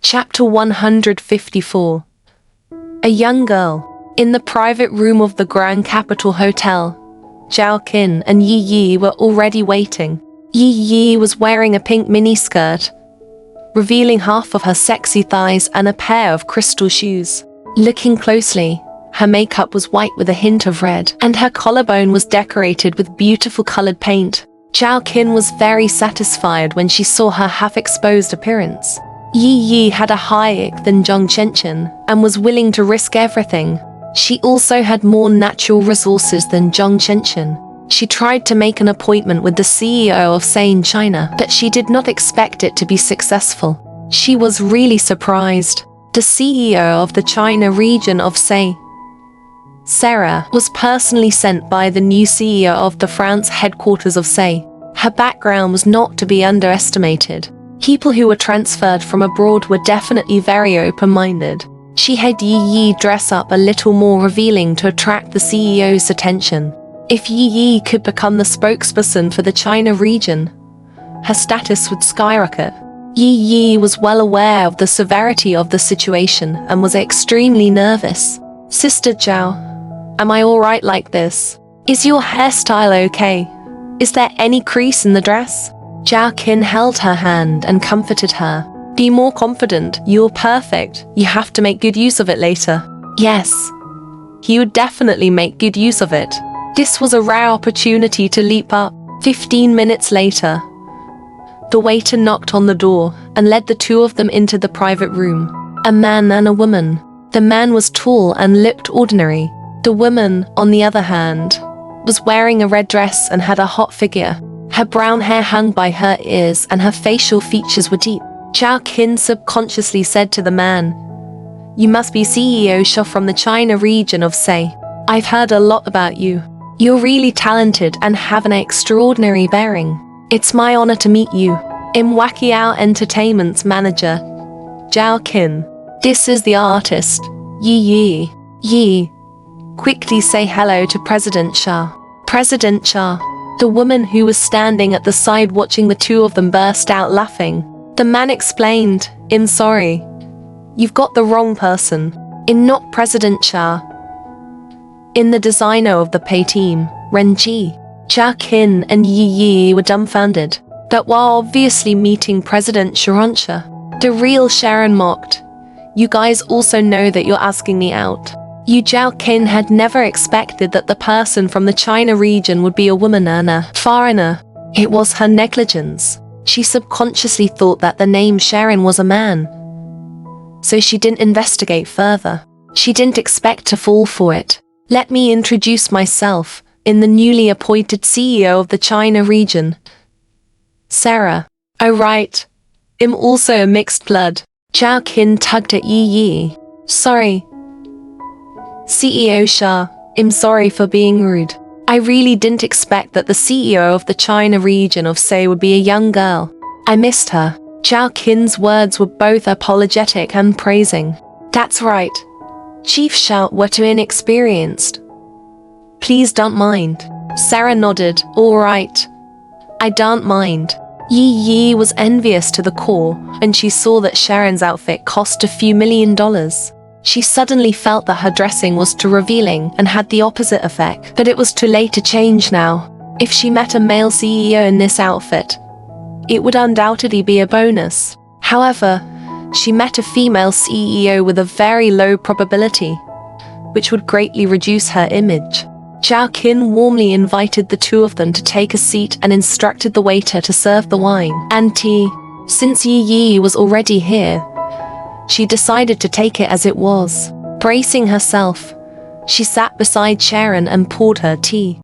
Chapter 154. A young girl. In the private room of the Grand Capital Hotel, Zhao Qin and Yi Yi were already waiting. Yi Yi was wearing a pink miniskirt, revealing half of her sexy thighs and a pair of crystal shoes. Looking closely, her makeup was white with a hint of red, and her collarbone was decorated with beautiful colored paint. Zhao Qin was very satisfied when she saw her half-exposed appearance. Yi Yi had a higher IQ than Zhong Chenchen and was willing to risk everything. She also had more natural resources than Zhong Chenchen. She tried to make an appointment with the CEO of Say in China, but she did not expect it to be successful. She was really surprised. The CEO of the China region of Say, Sarah, was personally sent by the new CEO of the France headquarters of Say. Her background was not to be underestimated. People who were transferred from abroad were definitely very open-minded. She had Yi Yi dress up a little more revealing to attract the CEO's attention. If Yi Yi could become the spokesperson for the China region, her status would skyrocket. Yi Yi was well aware of the severity of the situation and was extremely nervous. "Sister Zhao, am I alright like this? Is your hairstyle okay? Is there any crease in the dress?" Zhao Qin held her hand and comforted her. "Be more confident, you're perfect. You have to make good use of it later." Yes, he would definitely make good use of it. This was a rare opportunity to leap up. 15 minutes later, the waiter knocked on the door and led the two of them into the private room. A man and a woman. The man was tall and looked ordinary. The woman, on the other hand, was wearing a red dress and had a hot figure. Her brown hair hung by her ears and her facial features were deep. Zhao Qin subconsciously said to the man, "You must be CEO Sha from the China region of Say. I've heard a lot about you. You're really talented and have an extraordinary bearing. It's my honor to meet you. I'm Wuxia Entertainment's manager, Zhao Qin. This is the artist, Yi Yi. Yi, quickly say hello to President Sha." President Sha. The woman who was standing at the side watching the two of them burst out laughing. The man explained, "I'm sorry. You've got the wrong person. I'm not President Sha. I'm the designer of the pay team, Ren Ji." Zhao Qin and Yi Yi were dumbfounded. But while obviously meeting President Sharoncha, the real Sharon mocked, "You guys also know that you're asking me out." Zhao Qin had never expected that the person from the China region would be a woman and a foreigner. It was her negligence. She subconsciously thought that the name Sharon was a man, so she didn't investigate further. She didn't expect to fall for it. "Let me introduce myself. I'm the newly appointed CEO of the China region, Sarah." "Oh right. I'm also a mixed blood." Zhao Qin tugged at Yi Yi. "Sorry, CEO Sha, I'm sorry for being rude. I really didn't expect that the CEO of the China region of Say would be a young girl. I missed her." Zhao Qin's words were both apologetic and praising. "That's right. Chief Sha were too inexperienced. Please don't mind." Sarah nodded. "All right. I don't mind." Yi Yi was envious to the core when she saw that Sharon's outfit cost a few $1,000,000. She suddenly felt that her dressing was too revealing and had the opposite effect. But it was too late to change now. If she met a male CEO in this outfit, it would undoubtedly be a bonus. However, she met a female CEO with a very low probability, which would greatly reduce her image. Zhao Qin warmly invited the two of them to take a seat and instructed the waiter to serve the wine and tea. Since Yi Yi was already here, she decided to take it as it was. Bracing herself, she sat beside Sharon and poured her tea.